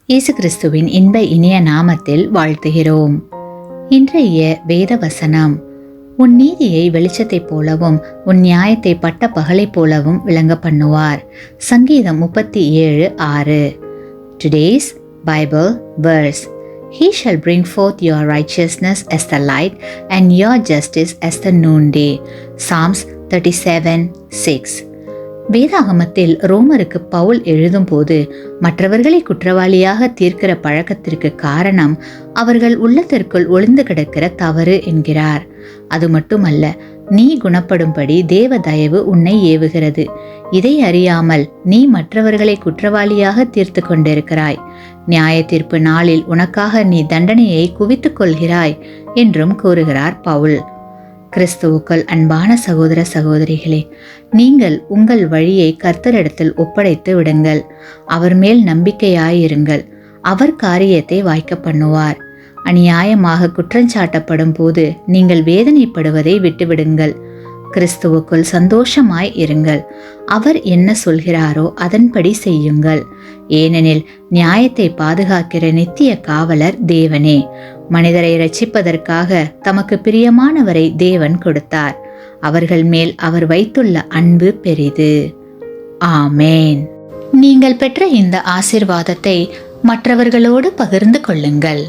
இயேசு கிறிஸ்துவின் இன்ப இனிய நாமத்தில் வாழ்த்துகிறோம். இன்றைய வேத வசனம், உன் நீதியை வெளிச்சத்தைப் போலவும் உன் நியாயத்தை பட்ட பகலைப் போலவும் விளங்க பண்ணுவார். சங்கீதம் 37:6. Today's Bible verse: He shall bring forth your righteousness as the light and your justice as the noonday. Psalms 37:6. வேதாகமத்தில் ரோமருக்கு பவுல் எழுதும்போது மற்றவர்களை குற்றவாளியாக தீர்க்கிற பழக்கத்திற்கு காரணம் அவர்கள் உள்ளத்திற்குள் ஒளிந்து கிடக்கிற தவறு என்கிறார். அது மட்டுமல்ல, நீ குணப்படும்படி தேவ தயவு உன்னை ஏவுகிறது. இதை அறியாமல் நீ மற்றவர்களை குற்றவாளியாக தீர்த்து கொண்டிருக்கிறாய். நியாய தீர்ப்பு நாளில் உனக்காக நீ தண்டனையை குவித்துக் கொள்கிறாய் என்றும் கூறுகிறார் பவுல். கிறிஸ்துவுக்குள் அன்பான சகோதர சகோதரிகளே, நீங்கள் உங்கள் வழியை கர்த்தரிடத்தில் ஒப்படைத்து விடுங்கள். அவர் மேல் நம்பிக்கையாயிருங்கள். அவர் காரியத்தை வாய்க்க பண்ணுவார். அநியாயமாக குற்றஞ்சாட்டப்படும் போது நீங்கள் வேதனைப்படுவதை விட்டுவிடுங்கள். கிறிஸ்துவுக்குள் சந்தோஷமாய் இருங்கள். அவர் என்ன சொல்கிறாரோ அதன்படி செய்யுங்கள். ஏனெனில் நியாயத்தை பாதுகாக்கிற நித்திய காவலர் தேவனே. மனிதரை இரட்சிப்பதற்காக தமக்கு பிரியமானவரை தேவன் கொடுத்தார். அவர்கள் மேல் அவர் வைத்துள்ள அன்பு பெரிது. ஆமேன். நீங்கள் பெற்ற இந்த ஆசீர்வாதத்தை மற்றவர்களோடு பகிர்ந்து கொள்ளுங்கள்.